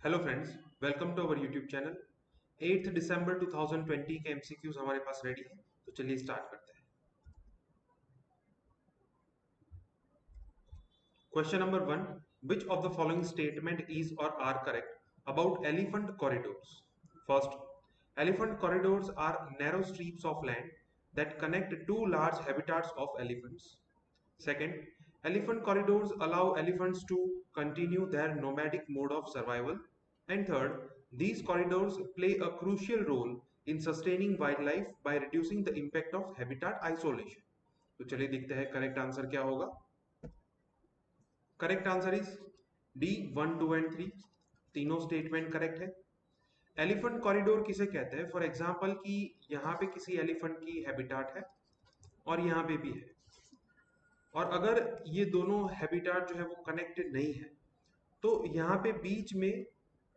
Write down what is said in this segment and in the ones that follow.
Hello friends, welcome to our YouTube channel. 8 दिसंबर 2020 के MCQs हमारे पास रेडी है, तो चलिए स्टार्ट करते हैं। Question number 1, which of the following statement is or are correct about elephant corridors? First, elephant corridors are narrow strips of land that connect two large habitats of elephants. Second, elephant corridors allow elephants to continue their nomadic mode of survival. And third, these corridors play a crucial role in sustaining wildlife by reducing the impact of habitat isolation. तो चलिए देखते हैं correct answer क्या होगा। Correct answer is D 1, 2 and 3। तीनों statement correct है। Elephant corridor किसे कहते हैं? फॉर एग्जाम्पल कि यहाँ पे किसी एलिफेंट की हैबिटाट है और यहाँ पे भी है, और अगर ये दोनों हैबिटाट जो है वो कनेक्टेड नहीं है तो यहाँ पे बीच में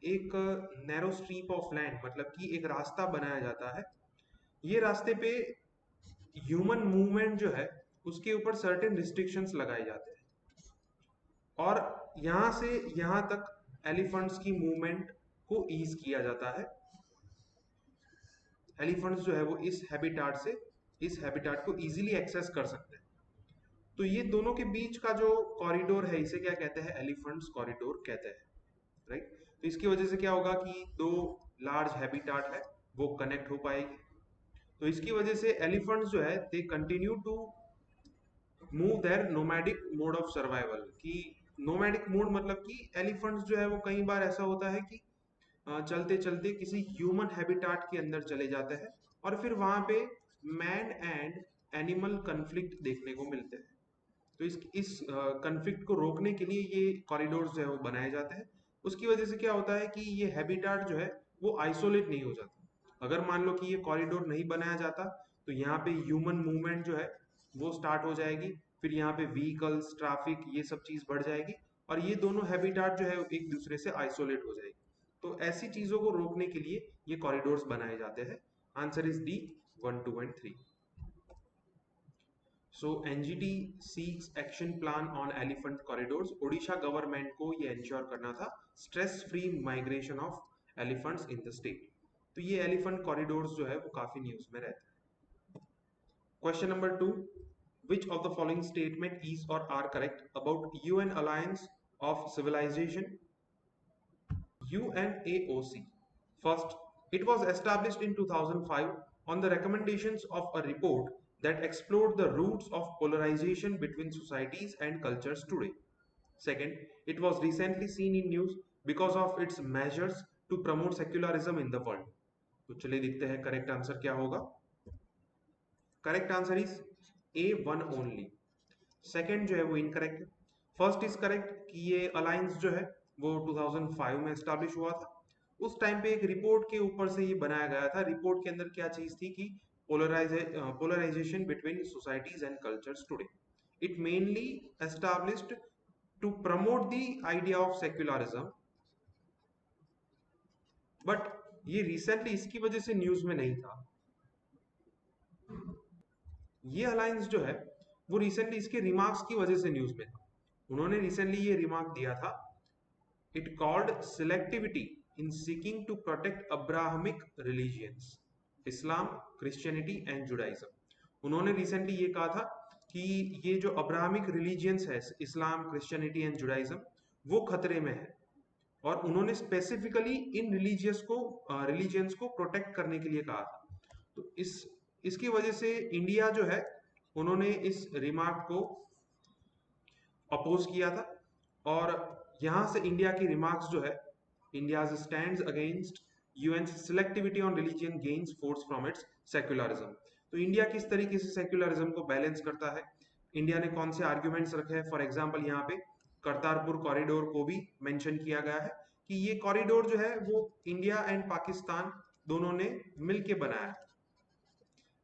एक नैरो स्ट्रीप ऑफ लैंड, मतलब कि एक रास्ता बनाया जाता है। ये रास्ते पे ह्यूमन मूवमेंट जो है उसके ऊपर सर्टेन रिस्ट्रिक्शंस लगाए जाते हैं, और यहाँ से यहाँ तक एलिफेंट्स की मूवमेंट को ईज किया जाता है। एलिफेंट्स जो है वो इस हैबिटाट को इजीली एक्सेस कर सकते हैं। तो ये दोनों के बीच का जो कॉरिडोर है इसे क्या कहते हैं? एलिफेंट्स कॉरिडोर कहते हैं, राइट। तो इसकी वजह से क्या होगा कि दो लार्ज हैबिटाट है वो कनेक्ट हो पाएगी। तो इसकी वजह से एलिफेंट्स जो है they continue to move their nomadic mode of survival. कि नोमैडिक मोड मतलब कि एलिफेंट्स जो है वो कई बार ऐसा होता है कि चलते चलते किसी ह्यूमन हैबिटाट के अंदर चले जाते हैं और फिर वहां पे मैन एंड एनिमल कन्फ्लिक्ट देखने को मिलते हैं। तो इस कन्फ्लिक्ट को रोकने के लिए ये कॉरिडोर्स जो है वो बनाए जाते हैं। उसकी वजह से क्या होता है कि ये हैबिटाट जो है वो आइसोलेट नहीं हो जाता। अगर मान लो कि ये कॉरिडोर नहीं बनाया जाता तो यहाँ पे ह्यूमन मूवमेंट जो है वो स्टार्ट हो जाएगी, फिर यहाँ पे व्हीकल्स, ट्रैफिक, ये सब चीज बढ़ जाएगी और ये दोनों हैबिटाट जो है एक दूसरे से आइसोलेट हो जाएगी। तो ऐसी चीजों को रोकने के लिए ये कॉरिडोर्स बनाए जाते हैं। Answer is D 1, 2 and 3। So NGT seeks action plan on elephant corridors. Odisha government को ये इंश्योर करना था stress free migration of elephants in the state. तो ये एलिफेंट कॉरिडोर्स जो है वो काफी न्यूज में रहते हैं। Question number 2, which of the following statement is or are correct about UN alliance of civilisation, UNAOC? First, it was established in 2005 on the recommendations of a report that explored the roots of polarization between societies and cultures today. Second, it was recently seen in news because of its measures to promote secularism in the world. तो चलिए देखते हैं correct answer क्या होगा। Correct answer is A1 only. Second जो है वो incorrect है। फर्स्ट इज करेक्ट कि ये अलायंस जो है वो 2005 में एस्टैब्लिश हुआ था। उस टाइम पे एक रिपोर्ट के ऊपर से ये बनाया गया था। रिपोर्ट के अंदर क्या चीज थी कि polarization between societies and cultures today. It mainly established to promote the idea of secularism, but ये रिसेंटली इसकी वजह से न्यूज में नहीं था। ये अलायंस जो है वो रिसेंटली इसके रिमार्क्स की वजह से न्यूज में था। उन्होंने रिसेंटली ये रिमार्क दिया था, it called selectivity in seeking to protect Abrahamic religions, Islam, Christianity and Judaism. उन्होंने रिसेंटली ये कहा था कि ये जो अब्राहमिक रिलीजियंस है, इस्लाम, क्रिश्चियनिटी एंड जुडाइज्म, वो खतरे में है। और उन्होंने स्पेसिफिकली इन रिलीजियंस को प्रोटेक्ट करने के लिए कहा था। तो इसकी वजह से इंडिया जो है उन्होंने इस रिमार्क को अपोज किया था, और यहां से इंडिया की रिमार्क्स जो है, India stands against UN selectivity on religion gains force from its secularism. तो इंडिया किस तरीके से सेक्युलरिज्म को बैलेंस करता है, इंडिया ने कौन से आर्ग्यूमेंट्स रखे हैं। फॉर एग्जाम्पल यहाँ पे करतारपुर कॉरिडोर को भी मेंशन किया गया है कि ये कॉरिडोर जो है वो इंडिया एंड पाकिस्तान दोनों ने मिलके बनाया है।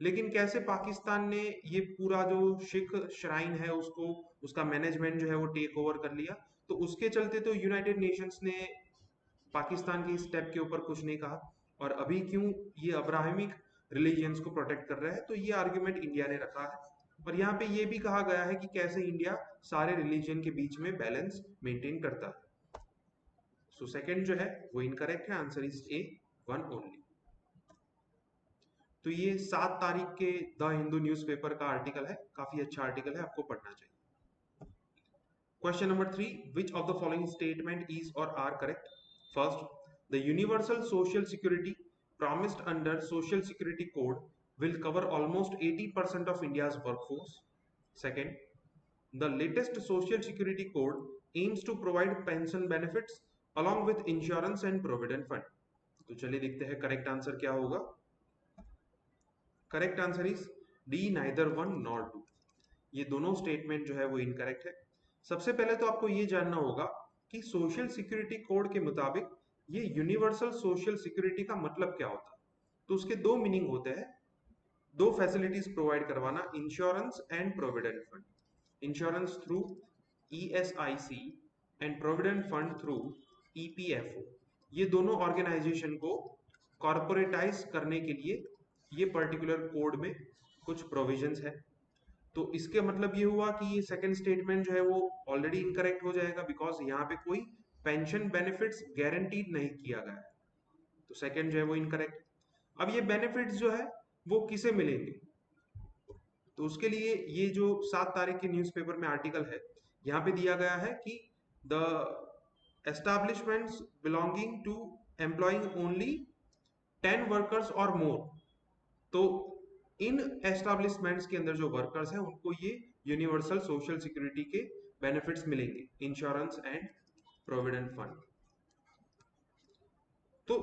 लेकिन कैसे पाकिस्तान ने ये पूरा जो सिख श्राइन है उसको, उसका मैनेजमेंट जो है वो टेक ओवर कर लिया। तो उसके चलते तो यूनाइटेड नेशंस ने पाकिस्तान के स्टेप के ऊपर कुछ नहीं कहा, और अभी क्यों ये अब्राहमिक रिलीजियंस को प्रोटेक्ट कर रहा है, तो ये आर्ग्यूमेंट इंडिया ने रखा है। और यहाँ पे ये भी कहा गया है कि कैसे इंडिया सारे रिलीजन के बीच में बैलेंस मेंटेन करता है। सो सेकंड जो है वो इनकरेक्ट है, आंसर इज ए, 1 ओनली। तो ये 7 तारीख के द हिंदू न्यूज़पेपर का आर्टिकल है, काफी अच्छा आर्टिकल है, आपको पढ़ना चाहिए। Question number 3, which of the following statement is or are correct? First, the universal social security promised under Social Security Code will cover almost 80% of India's workforce. Second, the latest Social Security Code aims to provide pension benefits along with insurance and provident fund. तो चलिए देखते हैं correct answer क्या होगा। Correct answer is D, neither one nor two. ये दोनों statement जो है वो इनकरेक्ट है। सबसे पहले तो आपको ये जानना होगा कि सोशल सिक्योरिटी कोड के मुताबिक ये यूनिवर्सल सोशल सिक्योरिटी का मतलब क्या होता है। तो उसके दो मीनिंग होते हैं, दो फैसिलिटीज प्रोवाइड करवाना, insurance and provident fund. Insurance through ESIC and provident fund through EPFO। ये दोनों ऑर्गेनाइजेशन को कॉर्पोरेटाइज करने के लिए ये पर्टिकुलर कोड में कुछ प्रोविजंस है। तो इसके मतलब ये हुआ कि ये सेकंड स्टेटमेंट जो है वो ऑलरेडी इनकरेक्ट हो जाएगा, बिकॉज यहाँ पे कोई पेंशन बेनिफिट्स गारंटीड नहीं किया गया है। तो सेकंड जो है वो इनकरेक्ट। अब ये बेनिफिट्स जो है वो किसे मिलेंगे, तो उसके लिए ये जो 7 तारीख के न्यूज़पेपर में आर्टिकल है, यहाँ पे दिया गया है कि the establishments belonging to employing only 10 workers और मोर। तो इन एस्टैब्लिशमेंट्स के अंदर जो वर्कर्स हैं उनको ये यूनिवर्सल सोशल सिक्योरिटी के बेनिफिट्स मिलेंगे, इंश्योरेंस एंड प्रोविडेंट फंड। तो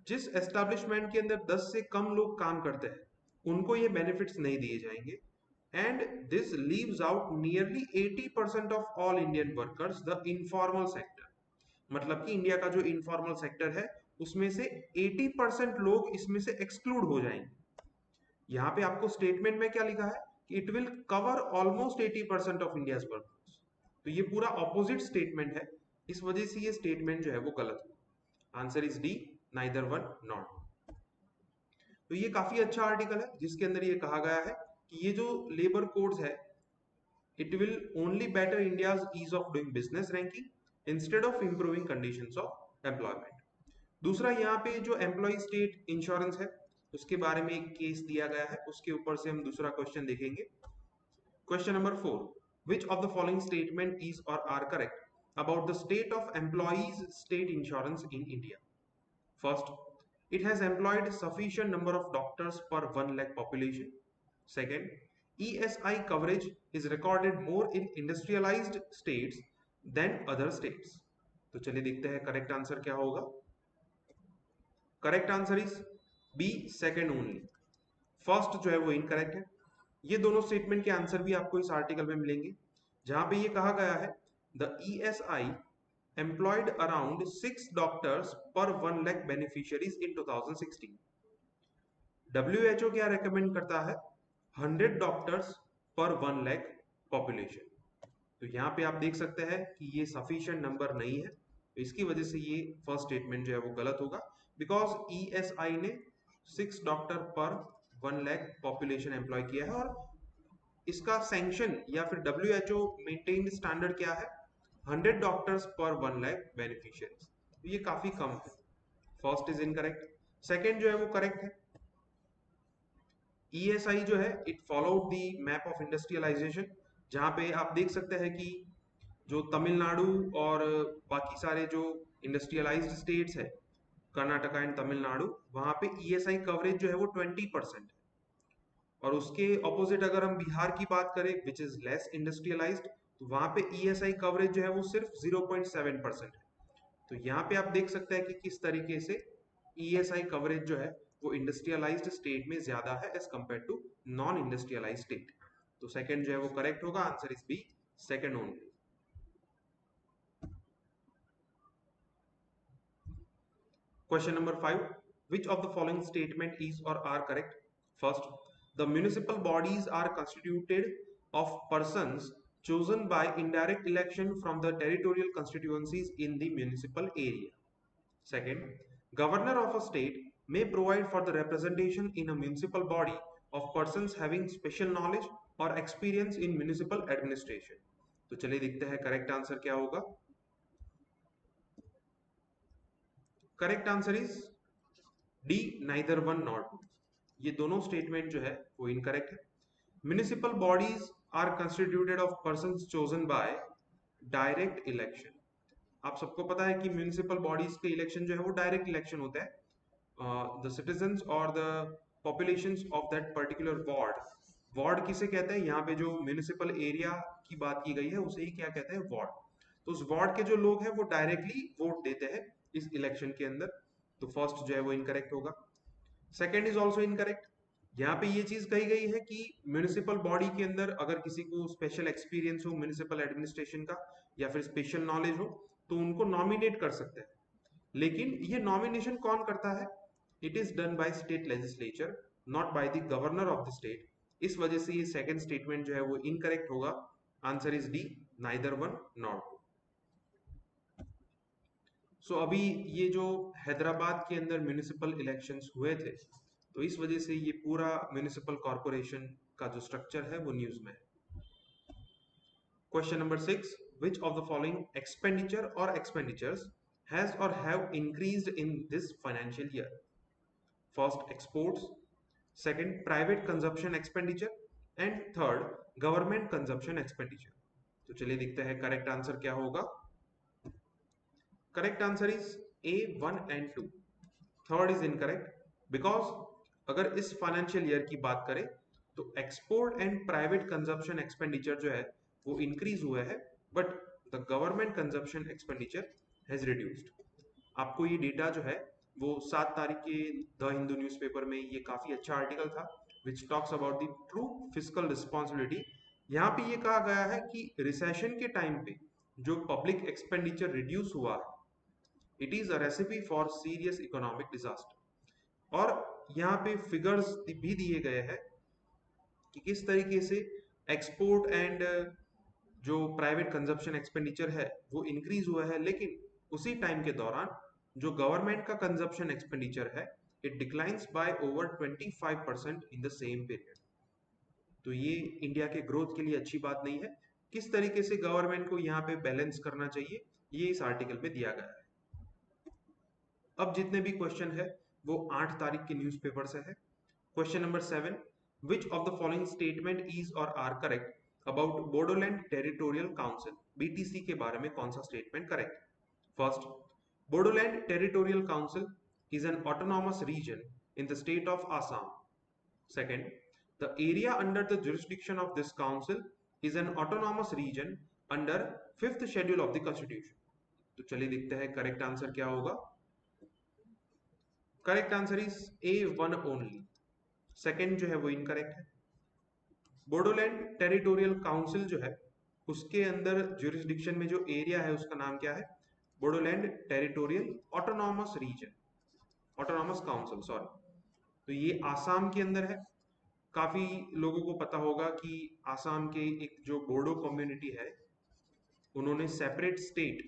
जिस एस्टैब्लिशमेंट के अंदर 10 से कम लोग काम करते हैं उनको ये बेनिफिट्स नहीं दिए जाएंगे। And this leaves out nearly 80% of all Indian workers the informal sector. मतलब कि इंडिया का जो इनफॉर्मल सेक्टर है उसमें से 80% लोग इसमें से एक्सक्लूड हो जाएंगे। यहाँ पे आपको स्टेटमेंट में क्या लिखा है कि it will cover almost 80% of India's workforce. तो ये पूरा ऑपोजिट स्टेटमेंट है, इस वजह से ये स्टेटमेंट जो है वो गलत हुआ। Answer is D, neither one not. तो ये काफी अच्छा आर्टिकल है जिसके अंदर ये कहा गया है कि ये जो लेबर कोड्स है it will only better India's ease of doing business ranking instead of improving conditions of employment. दूसरा, यहाँ पे जो एम्प्लॉय स्टेट इंश्योरेंस है उसके बारे में एक केस दिया गया है, उसके ऊपर से हम दूसरा क्वेश्चन देखेंगे। Question number 4, which of the following statement is or are correct about the state of employees state insurance in India? First, it has employed sufficient number of doctors per 1 lakh population. Second, ESI coverage is recorded more in industrialized states than other states. तो चलिए देखते हैं correct answer क्या होगा। Correct answer is B, second only. First जो है वो incorrect है। ये दोनों स्टेटमेंट के आंसर भी आपको इस आर्टिकल में मिलेंगे जहां पे ये कहा गया है the ESI employed around 6 doctors पर 1 लाख बेनिफिशियरीज इन 2016। WHO क्या रेकमेंड करता है, 100 डॉक्टर्स पर 1 लाख पॉपुलेशन। तो यहाँ पे आप देख सकते हैं कि ये सफिशिएंट नंबर नहीं है, तो इसकी वजह से ये फर्स्ट स्टेटमेंट जो है वो गलत होगा, बिकॉज ESI ने 6 डॉक्टर पर 1 लाख पॉपुलेशन एम्प्लॉय किया है और इसका सैंक्शन या फिर WHO मेंटेन्ड स्टैंडर्ड क्या है, 100 डॉक्टर्स पर 1 लाख बेनिफिशियरीज। तो ये काफी कम है। फर्स्ट इज इनकरेक्ट, सेकेंड जो है वो करेक्ट है। ESI जो है it followed the map of industrialization, जहां पे आप देख सकते हैं कि जो तमिलनाडु और बाकी सारे जो इंडस्ट्रियलाइज्ड स्टेट्स है, कर्नाटका एंड तमिलनाडु, वहां पे ESI कवरेज जो है वो 20% है। और उसके ऑपोजिट अगर हम बिहार की बात करें विच इज लेस इंडस्ट्रियलाइज्ड, तो वहां पे ESI कवरेज जो है वो सिर्फ 0.7% है। तो यहाँ पे आप देख सकते हैं कि किस तरीके से ESI कवरेज जो है वो इंडस्ट्रियलाइज्ड स्टेट में ज्यादा है as compare to non industrialized state. तो सेकंड जो है वो करेक्ट होगा, answer is B, second only. Question number 5, which of the following statement is or are correct? First, the municipal bodies are constituted of persons chosen by indirect election from the territorial constituencies in the municipal area. Second, governor of a state may provide for the representation in a municipal body of persons having special knowledge or experience in municipal administration. तो चलिए देखते हैं correct answer क्या होगा। Correct answer is D, neither one nor two. ये दोनों statement जो है वो इनकरेक्ट है। Municipal bodies are constituted of persons chosen by direct election. आप सबको पता है कि म्युनिसिपल बॉडीज के इलेक्शन जो है वो डायरेक्ट इलेक्शन होता है। द सिटीजन्स और the populations of that particular ward, ward किसे कहते हैं, यहाँ पे जो म्युनिसिपल एरिया की बात की गई है उसे ही क्या कहते हैं, वार्ड। तो उस वार्ड के जो लोग हैं वो डायरेक्टली वोट देते हैं इस इलेक्शन के अंदर। तो फर्स्ट जो है वो इनकरेक्ट होगा। Second is also incorrect. यहाँ पे ये चीज कही गई है कि म्युनिसिपल बॉडी के अंदर अगर किसी को स्पेशल एक्सपीरियंस हो म्युनिसिपल एडमिनिस्ट्रेशन का या फिर स्पेशल नॉलेज हो तो उनको नॉमिनेट कर सकते हैं। लेकिन ये नॉमिनेशन कौन करता है, it is done by state legislature, not by the governor of the state. इस वजह से ये सेकंड स्टेटमेंट जो है वो इनकरेक्ट होगा। Answer is D, neither one nor two. So अभी ये जो हैदराबाद के अंदर म्युनिसिपल इलेक्शंस हुए थे तो इस वजह से ये पूरा म्युनिसिपल कॉर्पोरेशन का जो स्ट्रक्चर है वो न्यूज में है। Question number 6, which of the following expenditure or expenditures has or have increased in this financial year? First, exports; second, private consumption expenditure; and third, government consumption expenditure. तो चलिए देखते हैं करेक्ट आंसर क्या होगा। Correct answer is a, 1 and 2। Third is incorrect because अगर इस financial year की बात करें तो export and private consumption expenditure जो है वो इंक्रीज हुआ है, but the government consumption expenditure has reduced. आपको ये डेटा जो है वो 7 तारीख के द हिंदू न्यूज़पेपर में ये काफी अच्छा आर्टिकल था which talks about the true fiscal responsibility. यहाँ पे ये कहा गया है कि रिसेशन के टाइम पे जो पब्लिक एक्सपेंडिचर रिड्यूस हुआ है, it is a recipe for serious economic disaster. और यहाँ पे फिगर्स भी दिए गए हैं कि किस तरीके से एक्सपोर्ट एंड जो प्राइवेट कंजप्शन एक्सपेंडिचर है वो इंक्रीज हुआ है, लेकिन उसी टाइम के दौरान जो गवर्नमेंट का कंजप्शन एक्सपेंडिचर है it declines by over 25% in the same period. तो ये इंडिया के ग्रोथ के लिए अच्छी बात नहीं है। किस तरीके से गवर्नमेंट को यहाँ पे बैलेंस करना चाहिए ये इस आर्टिकल में दिया गया है। अब जितने भी क्वेश्चन है वो 8 तारीख के न्यूज़पेपर से है। Question number 7, which of the following statement is or are correct about Bodoland territorial council, BTC के बारे में कौन सा statement correct. First, Bodoland territorial council is an autonomous region in the state of Assam. Second, the area under the jurisdiction of this council is an autonomous region under 5th schedule of the constitution. तो चलिए देखते हैं correct answer क्या होगा। Correct answer is a, 1 only. Second जो है वो incorrect है। बोडोलैंड टेरिटोरियल काउंसिल जो है उसके अंदर ज्यूरिसडिक्शन में जो एरिया है उसका नाम क्या है, Bodoland territorial autonomous region, autonomous council sorry. तो ये आसाम के अंदर है। काफी लोगों को पता होगा कि आसाम के एक जो बोडो कम्युनिटी है उन्होंने सेपरेट स्टेट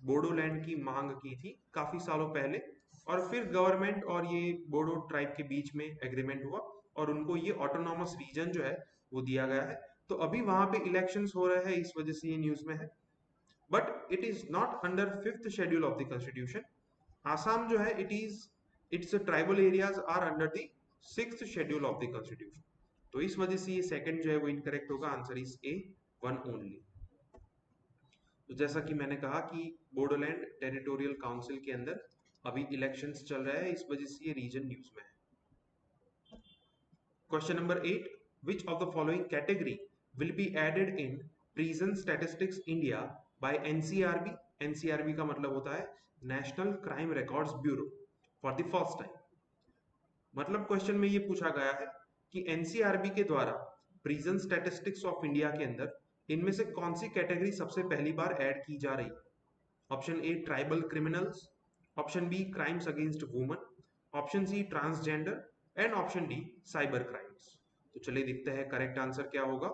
बोडोलैंड की मांग की थी काफी सालों पहले, और फिर गवर्नमेंट और ये बोडो ट्राइब के बीच में एग्रीमेंट हुआ और उनको ये ऑटोनॉमस रीजन जो है वो दिया गया है। तो अभी वहां पे इलेक्शंस हो रहे हैं इस वजह से ये न्यूज में है, but it is not under 5th schedule of the constitution. Assam जो है its tribal areas are under the 6th schedule of the constitution. तो इस वजह से ये सेकंड जो है वो इनकरेक्ट होगा। Answer is a, 1 only. तो जैसा कि मैंने कहा कि बोडोलैंड टेरिटोरियल काउंसिल के अंदर अभी इलेक्शंस चल रहे हैं, इस वजह से ये रीजन न्यूज में है। Question number 8, which of the following category will be added in prison statistics India by NCRB. NCRB का मतलब होता है national crime records bureau, for the first time. मतलब क्वेश्चन में ये पूछा गया है कि एनसीआरबी के द्वारा प्रिजन स्टैटिस्टिक्स ऑफ इंडिया के अंदर इनमें से कौन सी कैटेगरी सबसे पहली बार ऐड की जा रही है। Option A, tribal criminals; option B, crimes against woman; option C, transgender; and option D, cyber crimes. तो चलिए देखते हैं करेक्ट आंसर क्या होगा।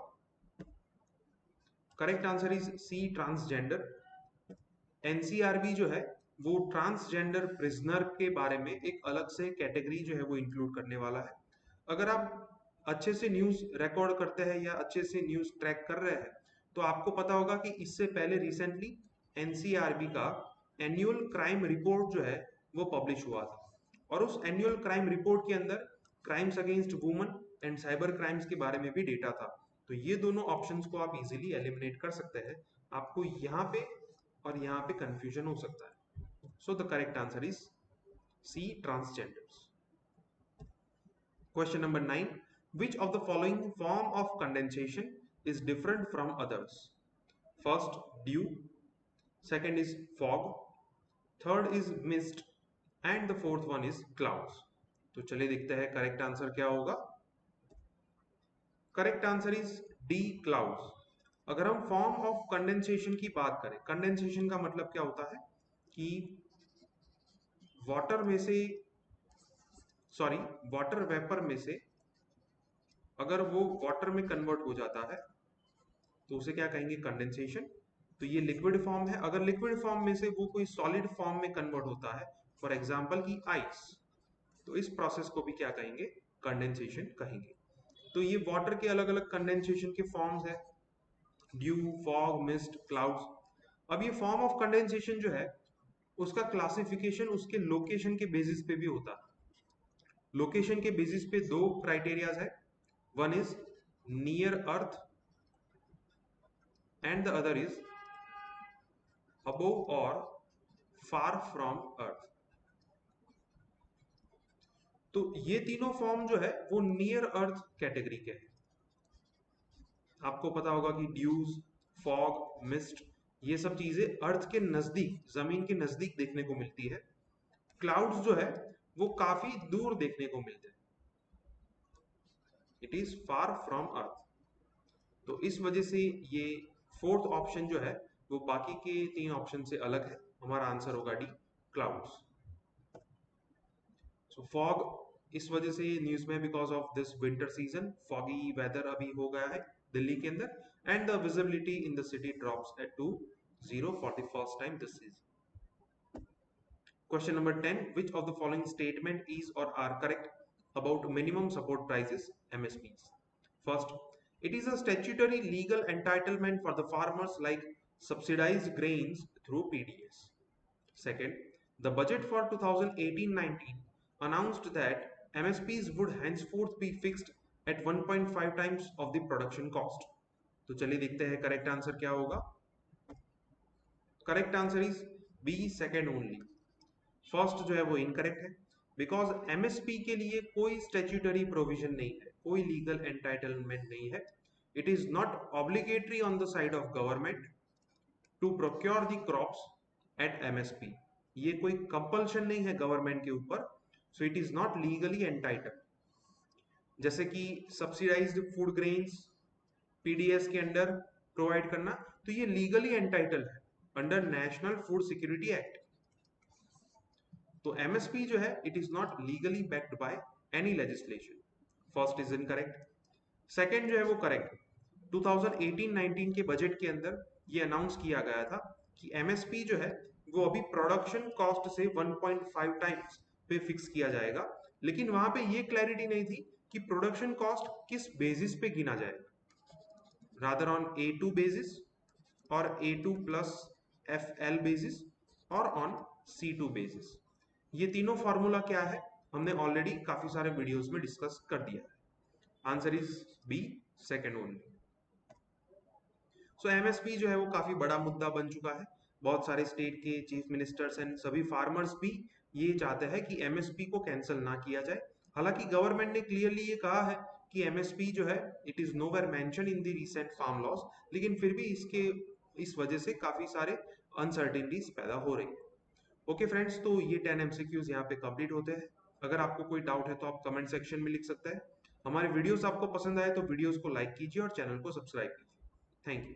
Correct answer is C, transgender. NCRB जो है वो ट्रांसजेंडर प्रिजनर के बारे में एक अलग से कैटेगरी जो है वो इंक्लूड करने वाला है। अगर आप अच्छे से न्यूज रिकॉर्ड करते हैं या अच्छे से न्यूज ट्रैक कर रहे हैं तो आपको पता होगा कि इससे पहले रिसेंटली एनसीआरबी का एनुअल क्राइम रिपोर्ट जो है वो पब्लिश हुआ था, और उस एनुअल क्राइम रिपोर्ट के अंदर crimes against woman and cyber crimes के बारे में भी डेटा था। तो ये दोनों ऑप्शंस को आप इजीली एलिमिनेट कर सकते हैं। आपको यहाँ पे और यहाँ पे कंफ्यूजन हो सकता है। So the correct answer is C, transgenders. Question number 9. Which of the following form of condensation is different from others? First, dew. Second is fog. Third is mist. And the fourth one is clouds. तो चलिए देखते हैं correct answer क्या होगा। Correct answer is D, clouds. अगर हम form of condensation की बात करें, कंडेंसेशन का मतलब क्या होता है कि वाटर में से, सॉरी, वाटर वेपर में से अगर वो वाटर में कन्वर्ट हो जाता है तो उसे क्या कहेंगे, कंडेंसेशन। तो ये लिक्विड फॉर्म है। अगर लिक्विड फॉर्म में से वो कोई सॉलिड फॉर्म में कन्वर्ट होता है, फॉर एग्जांपल की आइस, तो इस प्रोसेस को भी क्या कहेंगे, कंडेंसेशन कहेंगे। तो ये वाटर के अलग अलग कंडेंसेशन के फॉर्म्स है, ड्यू, फॉग, मिस्ट, क्लाउड्स। अब ये फॉर्म ऑफ कंडेंसेशन जो है उसका क्लासिफिकेशन उसके लोकेशन के बेसिस पे भी होता है। लोकेशन के बेसिस पे दो क्राइटेरियाज है, one is near earth and the other is above or far from earth। तो ये तीनों फॉर्म जो है वो नियर अर्थ कैटेगरी के हैं। आपको पता होगा कि ड्यूज, फॉग, मिस्ट, ये सब चीजें अर्थ के नजदीक, जमीन के नजदीक देखने को मिलती है। क्लाउड्स जो है वो काफी दूर देखने को मिलते हैं, इट इज फार फ्रॉम अर्थ। तो इस वजह से ये फोर्थ ऑप्शन जो है वो बाकी के तीन ऑप्शन से अलग है। हमारा आंसर होगा डी, क्लाउड्स। सो फॉग इस वजह से न्यूज में, because of this winter season, foggy weather अभी हो गया है दिल्ली के अंदर, and the visibility in the city drops at to 0 for the first time this season. Question number 10. Which of the following statement is or are correct about minimum support prices, MSPs? First, it is a statutory legal entitlement for the farmers like subsidized grains through PDS. Second, the budget for 2018-19 announced that MSPs would henceforth be fixed at 1.5 times of the production cost. तो चलिए देखते हैं correct answer क्या होगा। Correct answer is B, second only. First जो है वो incorrect है, बिकॉज एमएसपी के लिए कोई स्टैट्यूटरी प्रोविजन नहीं है, कोई लीगल एंटाइटलमेंट नहीं है। It is not obligatory on the side of government to procure the crops at MSP. ये कोई कंपल्शन नहीं है गवर्नमेंट के ऊपर, so it is not legally entitled. जैसे कि सब्सिडाइज्ड फूड ग्रेन्स पीडीएस के अंडर प्रोवाइड करना, तो ये लीगली एंटाइटल्ड है under national food security act. तो एमएसपी जो है it is not legally backed by any legislation. First is incorrect. Second जो है वो करेक्ट। 2018-19 के बजट के अंदर ये अनाउंस किया गया था कि एमएसपी जो है वो अभी प्रोडक्शन कॉस्ट से 1.5 टाइम्स पे फिक्स किया जाएगा, लेकिन वहां पे ये क्लैरिटी नहीं थी कि प्रोडक्शन कॉस्ट किस बेसिस पे गिना जाएगा, रादर ऑन A2 बेसिस और A2 प्लस FL बेसिस और ऑन C2 बेसिस। ये तीनों फॉर्मूला क्या है हमने ऑलरेडी काफी सारे वीडियोस में डिस्कस कर दिया है। Answer is B, second only. So MSP जो है वो काफी बड़ा मुद्दा बन चुका है। बहुत सारे स्टेट के चीफ मिनिस्टर्स एंड सभी फार्मर्स भी ये चाहते हैं कि एमएसपी को कैंसिल ना किया जाए। हालांकि गवर्नमेंट ने क्लियरली ये कहा है कि एमएसपी जो है it is nowhere mention in the recent farm laws, लेकिन फिर भी इस वजह से काफी सारे अनसर्टेनिटीज पैदा हो रही है। ओके फ्रेंड्स, तो ये 10 MCQs यहाँ पे कंप्लीट होते हैं। अगर आपको कोई डाउट है तो आप कमेंट सेक्शन में लिख सकते हैं। हमारे वीडियोस आपको पसंद आए तो वीडियोस को लाइक कीजिए और चैनल को सब्सक्राइब कीजिए। Thank you.